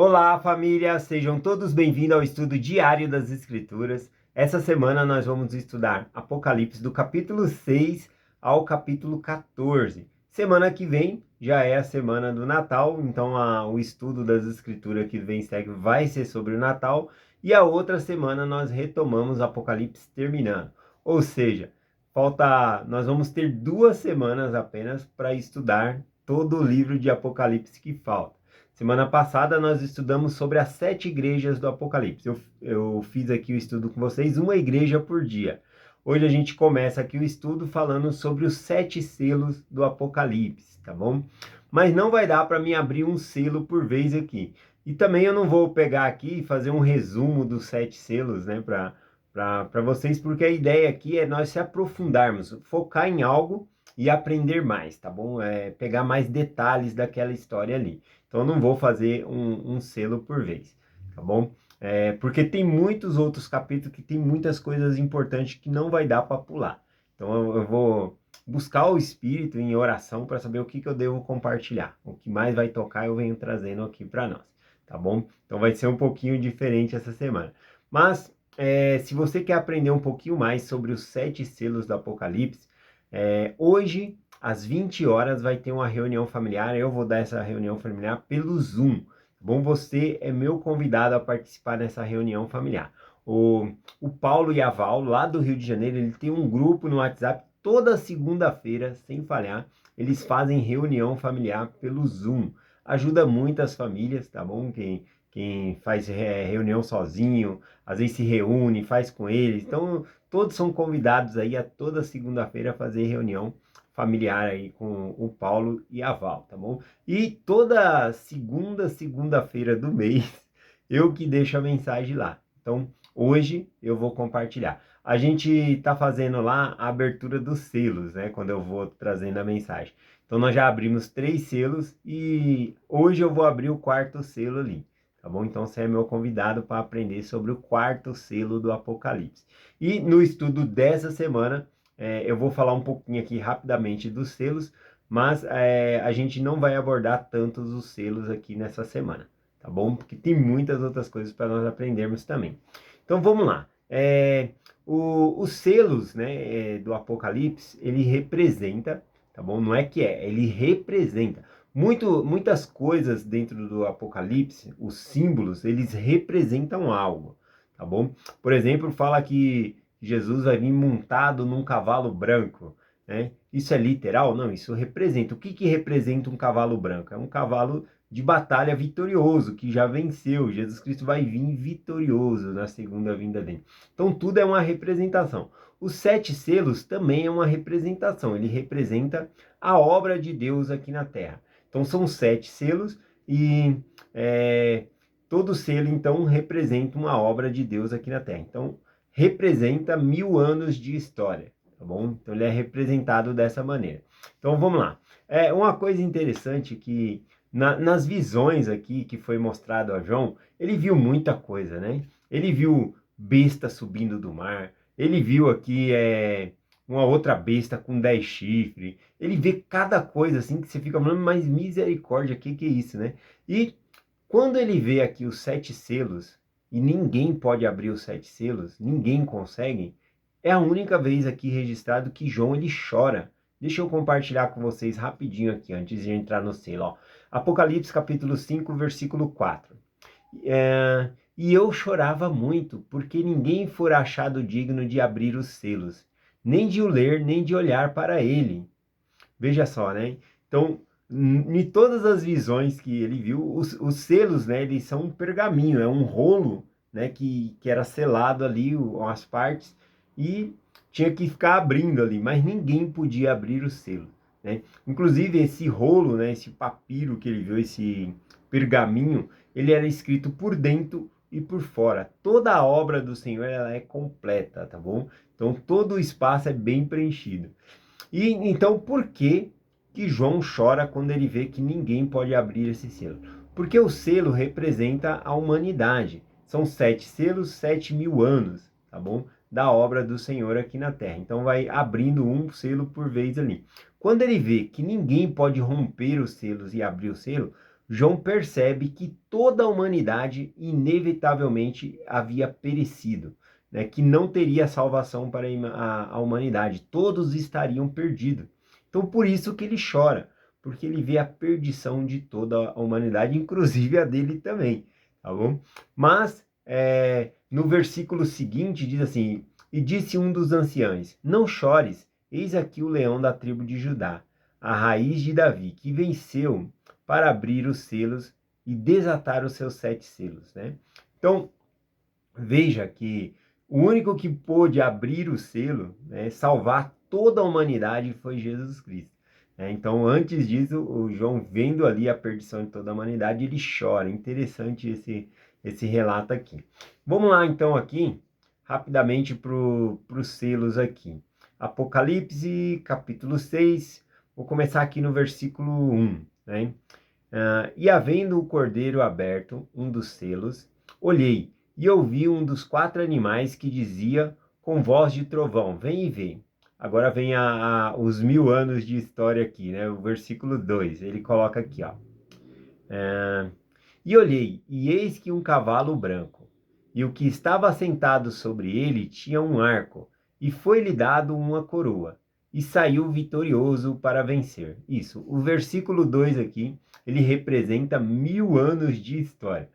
Olá, família! Sejam todos bem-vindos ao estudo diário das Escrituras. Essa semana nós vamos estudar Apocalipse do capítulo 6 ao capítulo 14. Semana que vem já é a semana do Natal, então o estudo das Escrituras que vem segue vai ser sobre o Natal. E a outra semana nós retomamos Apocalipse terminando. Ou seja, nós vamos ter 2 semanas apenas para estudar todo o livro de Apocalipse que falta. Semana passada nós estudamos sobre as 7 igrejas do Apocalipse. Eu fiz aqui o estudo com vocês, uma igreja por dia. Hoje a gente começa aqui o estudo falando sobre os 7 selos do Apocalipse, tá bom? Mas não vai dar para mim abrir um selo por vez aqui. E também eu não vou pegar aqui e fazer um resumo dos 7 selos, né, para vocês, porque a ideia aqui é nós se aprofundarmos, focar em algo e aprender mais, tá bom? Pegar mais detalhes daquela história ali. Então, eu não vou fazer um selo por vez, tá bom? Porque tem muitos outros capítulos que tem muitas coisas importantes que não vai dar para pular. Então, eu vou buscar o Espírito em oração para saber o que eu devo compartilhar. O que mais vai tocar eu venho trazendo aqui para nós, tá bom? Então, vai ser um pouquinho diferente essa semana. Mas, se você quer aprender um pouquinho mais sobre os 7 selos do Apocalipse, hoje às 20 horas vai ter uma reunião familiar. Eu vou dar essa reunião familiar pelo Zoom. Bom, você é meu convidado a participar dessa reunião familiar. O Paulo e a Val, lá do Rio de Janeiro, ele tem um grupo no WhatsApp toda segunda-feira, sem falhar. Eles fazem reunião familiar pelo Zoom. Ajuda muitas famílias, tá bom? Quem faz reunião sozinho, às vezes se reúne, faz com eles. Então, todos são convidados aí a toda segunda-feira fazer reunião familiar aí com o Paulo e a Val, tá bom? E toda segunda-feira do mês, eu que deixo a mensagem lá. Então, hoje eu vou compartilhar. A gente tá fazendo lá a abertura dos selos, né? Quando eu vou trazendo a mensagem. Então, nós já abrimos 3 selos e hoje eu vou abrir o 4º selo ali. Tá bom? Então, você é meu convidado para aprender sobre o 4º selo do Apocalipse. E no estudo dessa semana, eu vou falar um pouquinho aqui rapidamente dos selos, mas a gente não vai abordar tantos os selos aqui nessa semana, tá bom? Porque tem muitas outras coisas para nós aprendermos também. Então vamos lá. Os selos, né, do Apocalipse, ele representa, tá bom? Não é que ele representa. Muitas coisas dentro do Apocalipse, os símbolos, eles representam algo, tá bom? Por exemplo, fala que Jesus vai vir montado num cavalo branco, né? Isso é literal? Não, isso representa. O que representa um cavalo branco? É um cavalo de batalha vitorioso, que já venceu. Jesus Cristo vai vir vitorioso na segunda vinda dele. Então tudo é uma representação. Os 7 selos também é uma representação. Ele representa a obra de Deus aqui na Terra. Então são 7 selos e todo selo então representa uma obra de Deus aqui na Terra. Então representa 1000 anos de história, tá bom? Então ele é representado dessa maneira. Então vamos lá. Uma coisa interessante que nas visões aqui que foi mostrado a João, ele viu muita coisa, né? Ele viu besta subindo do mar, ele viu aqui uma outra besta com 10 chifres, ele vê cada coisa assim que você fica falando, mas misericórdia, que é isso, né? E quando ele vê aqui os 7 selos, e ninguém pode abrir os 7 selos, ninguém consegue, é a única vez aqui registrado que João ele chora. Deixa eu compartilhar com vocês rapidinho aqui, antes de entrar no selo. Ó. Apocalipse capítulo 5, versículo 4. E eu chorava muito, porque ninguém for achado digno de abrir os selos, nem de o ler, nem de olhar para ele. Veja só, né? Então, em todas as visões que ele viu, os selos, né, eles são um pergaminho, é um rolo, né, que era selado ali, as partes, e tinha que ficar abrindo ali, mas ninguém podia abrir o selo, né? Inclusive, esse rolo, né, esse papiro que ele viu, esse pergaminho, ele era escrito por dentro e por fora. Toda a obra do Senhor, ela é completa, tá bom? Então, todo o espaço é bem preenchido. E então, por que João chora quando ele vê que ninguém pode abrir esse selo? Porque o selo representa a humanidade. São 7 selos, 7.000 anos, tá bom? Da obra do Senhor aqui na Terra. Então vai abrindo um selo por vez ali. Quando ele vê que ninguém pode romper os selos e abrir o selo, João percebe que toda a humanidade inevitavelmente havia perecido, né? Que não teria salvação para a humanidade, todos estariam perdidos. Então, por isso que ele chora, porque ele vê a perdição de toda a humanidade, inclusive a dele também, tá bom? Mas, no versículo seguinte, diz assim: E disse um dos anciãos: Não chores, eis aqui o leão da tribo de Judá, a raiz de Davi, que venceu para abrir os selos e desatar os seus 7 selos, né? Então, veja que o único que pôde abrir o selo, né, salvar toda a humanidade, foi Jesus Cristo. Então, antes disso, o João, vendo ali a perdição de toda a humanidade, ele chora. Interessante esse relato aqui. Vamos lá, então, aqui, rapidamente para os selos aqui. Apocalipse, capítulo 6. Vou começar aqui no versículo 1, né? E havendo o cordeiro aberto, um dos selos, olhei, e ouvi um dos 4 animais que dizia com voz de trovão: Vem e vê. Agora vem os 1000 anos de história aqui, né? O versículo 2, ele coloca aqui, ó. E olhei, e eis que um cavalo branco, e o que estava sentado sobre ele tinha um arco, e foi-lhe dado uma coroa, e saiu vitorioso para vencer. Isso, o versículo 2 aqui, ele representa 1000 anos de história.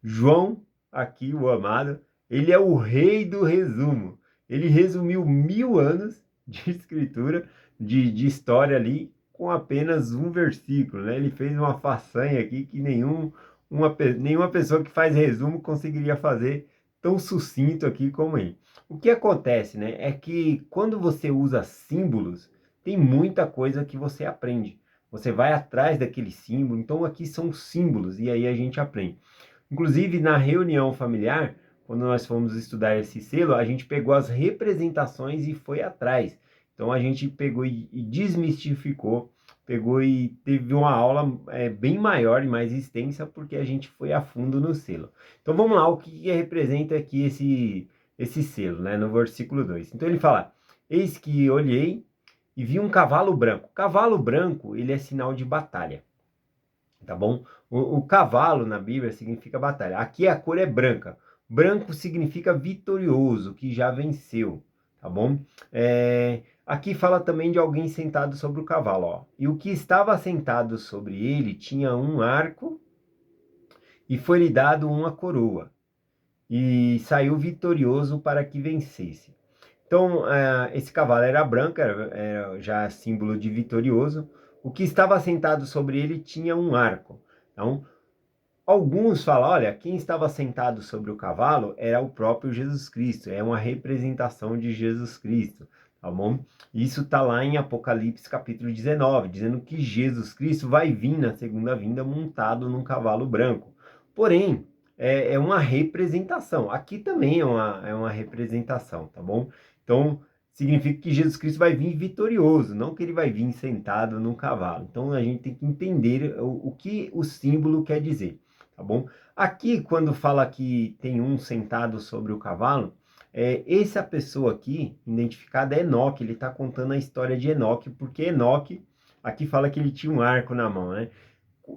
João, aqui o amado, ele é o rei do resumo. Ele resumiu 1000 anos de escritura, de história ali, com apenas um versículo, né? Ele fez uma façanha aqui que nenhuma pessoa que faz resumo conseguiria fazer tão sucinto aqui como ele. O que acontece, né, é que quando você usa símbolos, tem muita coisa que você aprende. Você vai atrás daquele símbolo, então aqui são símbolos e aí a gente aprende. Inclusive, na reunião familiar, quando nós fomos estudar esse selo, a gente pegou as representações e foi atrás. Então, a gente pegou e desmistificou, pegou e teve uma aula bem maior e mais extensa, porque a gente foi a fundo no selo. Então, vamos lá, o que representa aqui esse selo, né, no versículo 2. Então, ele fala: Eis que olhei e vi um cavalo branco. Cavalo branco, ele é sinal de batalha. Tá bom? O cavalo na Bíblia significa batalha. Aqui a cor é branca. Branco significa vitorioso, que já venceu, tá bom? Aqui fala também de alguém sentado sobre o cavalo, ó. E o que estava sentado sobre ele tinha um arco e foi-lhe dado uma coroa. E saiu vitorioso para que vencesse. Então, esse cavalo era branco, era já símbolo de vitorioso. O que estava sentado sobre ele tinha um arco. Então, alguns falam: olha, quem estava sentado sobre o cavalo era o próprio Jesus Cristo, é uma representação de Jesus Cristo, tá bom? Isso está lá em Apocalipse capítulo 19, dizendo que Jesus Cristo vai vir na segunda vinda montado num cavalo branco. Porém, é uma representação. Aqui também é uma representação, tá bom? Então, significa que Jesus Cristo vai vir vitorioso, não que ele vai vir sentado num cavalo. Então, a gente tem que entender o que o símbolo quer dizer, tá bom? Aqui, quando fala que tem um sentado sobre o cavalo, essa pessoa aqui, identificada, é Enoque. Ele está contando a história de Enoque, porque Enoque, aqui fala que ele tinha um arco na mão, né?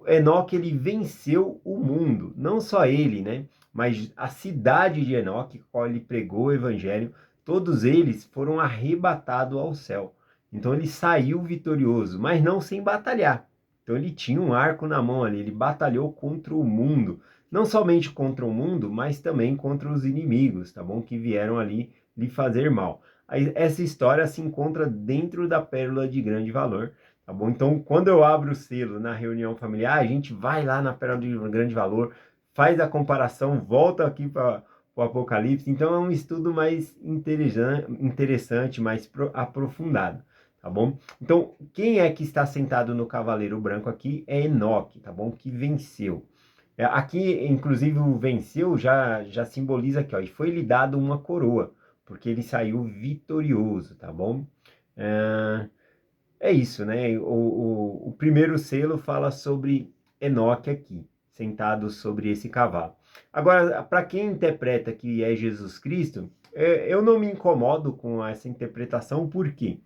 Enoque, ele venceu o mundo, não só ele, né? Mas a cidade de Enoque, qual ele pregou o evangelho, todos eles foram arrebatados ao céu. Então ele saiu vitorioso, mas não sem batalhar. Então ele tinha um arco na mão ali, ele batalhou contra o mundo. Não somente contra o mundo, mas também contra os inimigos, tá bom? Que vieram ali lhe fazer mal. Essa história se encontra dentro da Pérola de Grande Valor, tá bom? Então, quando eu abro o selo na reunião familiar, a gente vai lá na Pérola de Grande Valor, faz a comparação, volta aqui para o Apocalipse. Então, é um estudo mais interessante, mais aprofundado, tá bom? Então, quem é que está sentado no cavaleiro branco aqui é Enoque, tá bom? Que venceu. Aqui, inclusive, o venceu já simboliza aqui, ó, e foi-lhe dado uma coroa, porque ele saiu vitorioso, tá bom? É isso, né? O primeiro selo fala sobre Enoque aqui, sentado sobre esse cavalo. Agora, para quem interpreta que é Jesus Cristo, eu não me incomodo com essa interpretação. Por quê?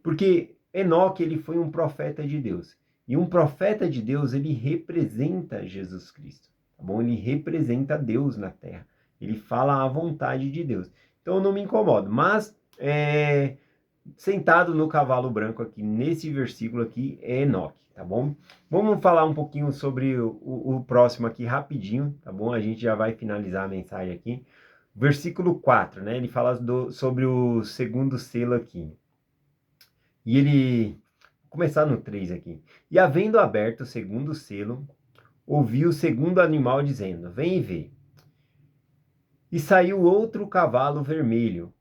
Porque Enoque, ele foi um profeta de Deus. E um profeta de Deus, ele representa Jesus Cristo, tá bom? Ele representa Deus na terra. Ele fala a vontade de Deus. Então eu não me incomodo, mas sentado no cavalo branco aqui, nesse versículo aqui, é Enoque, tá bom? Vamos falar um pouquinho sobre o próximo aqui rapidinho, tá bom? A gente já vai finalizar a mensagem aqui. Versículo 4, né? Ele fala sobre o segundo selo aqui. E ele... Vou começar no 3 aqui. E havendo aberto o segundo selo, ouviu o segundo animal dizendo, vem e vê. E saiu outro cavalo vermelho,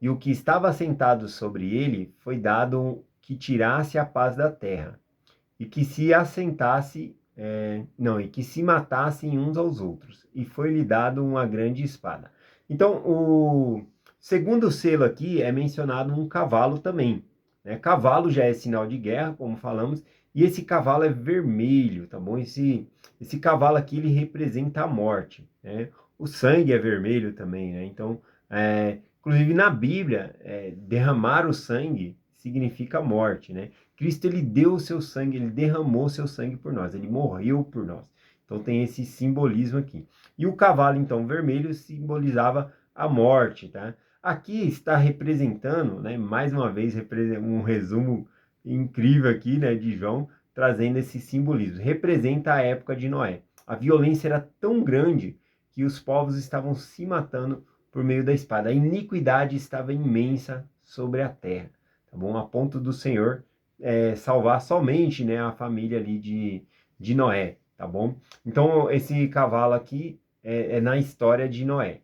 e o que estava sentado sobre ele foi dado que tirasse a paz da terra, e que se assentasse, e que se matassem uns aos outros, e foi-lhe dado uma grande espada. Então, o segundo selo aqui é mencionado um cavalo também, né? Cavalo já é sinal de guerra, como falamos, e esse cavalo é vermelho, tá bom? Esse cavalo aqui, ele representa a morte, né? O sangue é vermelho também, né? Então, inclusive na Bíblia, derramar o sangue significa morte, né? Cristo, ele deu o seu sangue, ele derramou o seu sangue por nós, ele morreu por nós. Então tem esse simbolismo aqui. E o cavalo, então, vermelho simbolizava a morte, tá? Aqui está representando, né, mais uma vez, um resumo incrível aqui, né, de João, trazendo esse simbolismo. Representa a época de Noé. A violência era tão grande que os povos estavam se matando por meio da espada. A iniquidade estava imensa sobre a terra, tá bom? A ponto do Senhor salvar somente, né, a família ali de Noé, tá bom? Então, esse cavalo aqui é na história de Noé.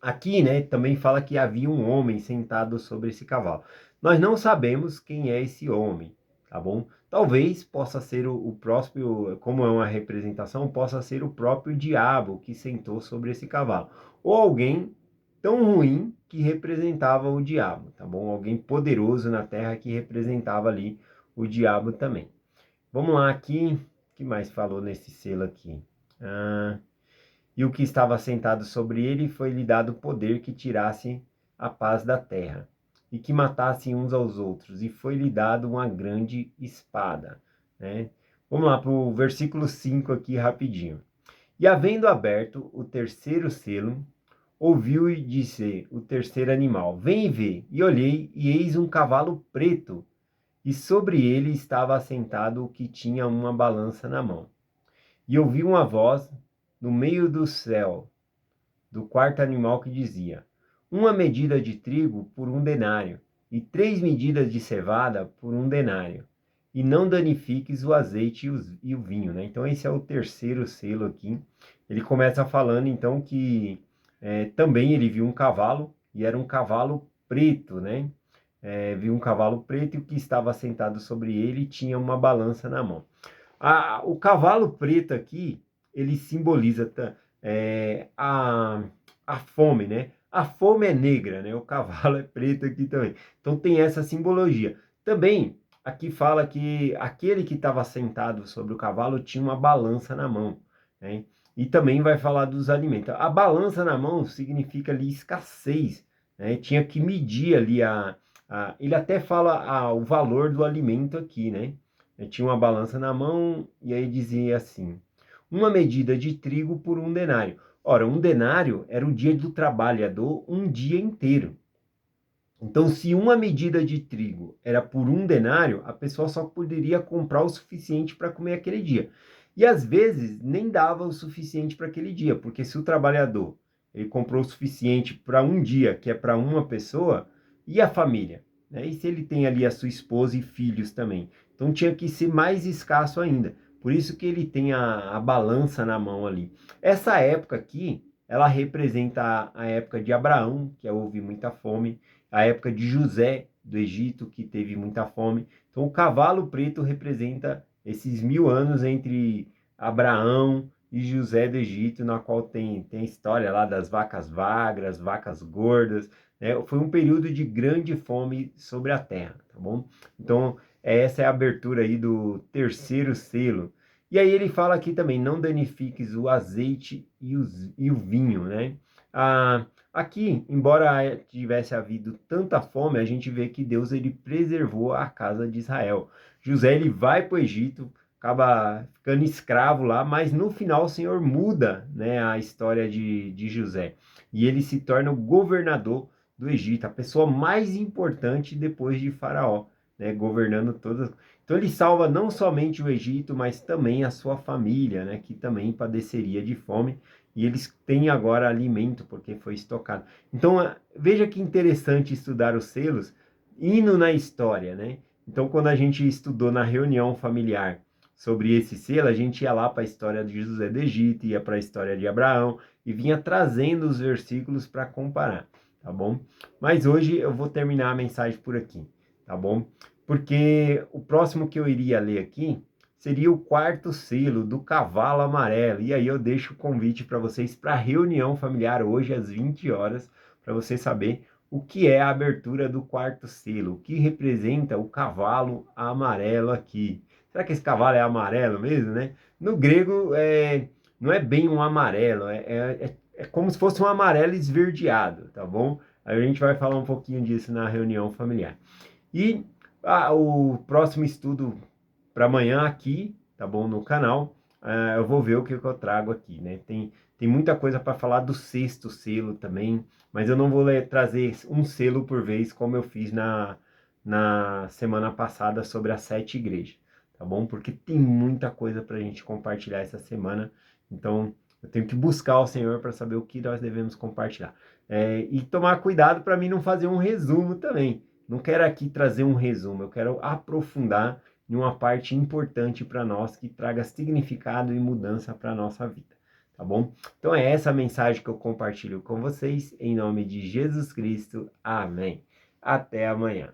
Aqui, né, também fala que havia um homem sentado sobre esse cavalo. Nós não sabemos quem é esse homem, tá bom? Talvez possa ser o próprio, como é uma representação, possa ser o próprio diabo que sentou sobre esse cavalo. Ou alguém tão ruim que representava o diabo, tá bom? Alguém poderoso na terra que representava ali o diabo também. Vamos lá aqui, o que mais falou nesse selo aqui? E o que estava sentado sobre ele foi-lhe dado poder que tirasse a paz da terra, e que matassem uns aos outros, e foi-lhe dado uma grande espada, né? Vamos lá para o versículo 5 aqui rapidinho. E havendo aberto o terceiro selo, ouviu e disse o terceiro animal, vem e vê. E olhei, e eis um cavalo preto, e sobre ele estava assentado o que tinha uma balança na mão. E ouvi uma voz no meio do céu, do quarto animal, que dizia, uma medida de trigo por 1 denário, e 3 medidas de cevada por 1 denário, e não danifiques o azeite e o vinho, né? Então esse é o terceiro selo aqui. Ele começa falando então que também ele viu um cavalo, e era um cavalo preto, né? Viu um cavalo preto, e o que estava sentado sobre ele tinha uma balança na mão. O cavalo preto aqui, ele simboliza a fome, né? A fome é negra, né? O cavalo é preto aqui também. Então tem essa simbologia. Também aqui fala que aquele que estava sentado sobre o cavalo tinha uma balança na mão, né? E também vai falar dos alimentos. A balança na mão significa ali escassez, né? Tinha que medir ali ele até fala o valor do alimento aqui, né? Tinha uma balança na mão e aí dizia assim, uma medida de trigo por 1 denário. Ora, 1 denário era o dia do trabalhador, um dia inteiro. Então, se uma medida de trigo era por 1 denário, a pessoa só poderia comprar o suficiente para comer aquele dia. E às vezes nem dava o suficiente para aquele dia, porque se o trabalhador ele comprou o suficiente para um dia, que é para uma pessoa, e a família? Né? E se ele tem ali a sua esposa e filhos também? Então tinha que ser mais escasso ainda. Por isso que ele tem a balança na mão ali. Essa época aqui, ela representa a época de Abraão, que houve muita fome, a época de José do Egito, que teve muita fome. Então o cavalo preto representa esses 1000 anos entre Abraão e José do Egito, na qual tem a história lá das vacas magras, vacas gordas, né? Foi um período de grande fome sobre a terra, tá bom? Então essa é a abertura aí do terceiro selo. E aí ele fala aqui também, não danifiques o azeite e o vinho, né? Aqui, embora tivesse havido tanta fome, a gente vê que Deus ele preservou a casa de Israel. José ele vai para o Egito, acaba ficando escravo lá, mas no final o Senhor muda, né, a história de José. E ele se torna o governador do Egito, a pessoa mais importante depois de Faraó, né, governando todas. Então ele salva não somente o Egito, mas também a sua família, né, que também padeceria de fome, e eles têm agora alimento porque foi estocado. Então veja que interessante estudar os selos indo na história, né? Então quando a gente estudou na reunião familiar sobre esse selo, a gente ia lá para a história de José do Egito, ia para a história de Abraão e vinha trazendo os versículos para comparar, tá bom? Mas hoje eu vou terminar a mensagem por aqui, tá bom? Porque o próximo que eu iria ler aqui seria o quarto selo do cavalo amarelo. E aí eu deixo o convite para vocês para a reunião familiar hoje às 20 horas, para você saber o que é a abertura do quarto selo, o que representa o cavalo amarelo aqui. Será que esse cavalo é amarelo mesmo, né? No grego, não é bem um amarelo, é como se fosse um amarelo esverdeado, tá bom? Aí a gente vai falar um pouquinho disso na reunião familiar. E o próximo estudo para amanhã aqui, tá bom? No canal, eu vou ver o que eu trago aqui, né? Tem muita coisa para falar do sexto selo também, mas eu não vou trazer um selo por vez, como eu fiz na semana passada sobre as 7 igrejas, tá bom? Porque tem muita coisa para a gente compartilhar essa semana, então eu tenho que buscar o Senhor para saber o que nós devemos compartilhar. E tomar cuidado para mim não fazer um resumo também. Não quero aqui trazer um resumo, eu quero aprofundar em uma parte importante para nós que traga significado e mudança para a nossa vida, tá bom? Então é essa a mensagem que eu compartilho com vocês, em nome de Jesus Cristo. Amém. Até amanhã.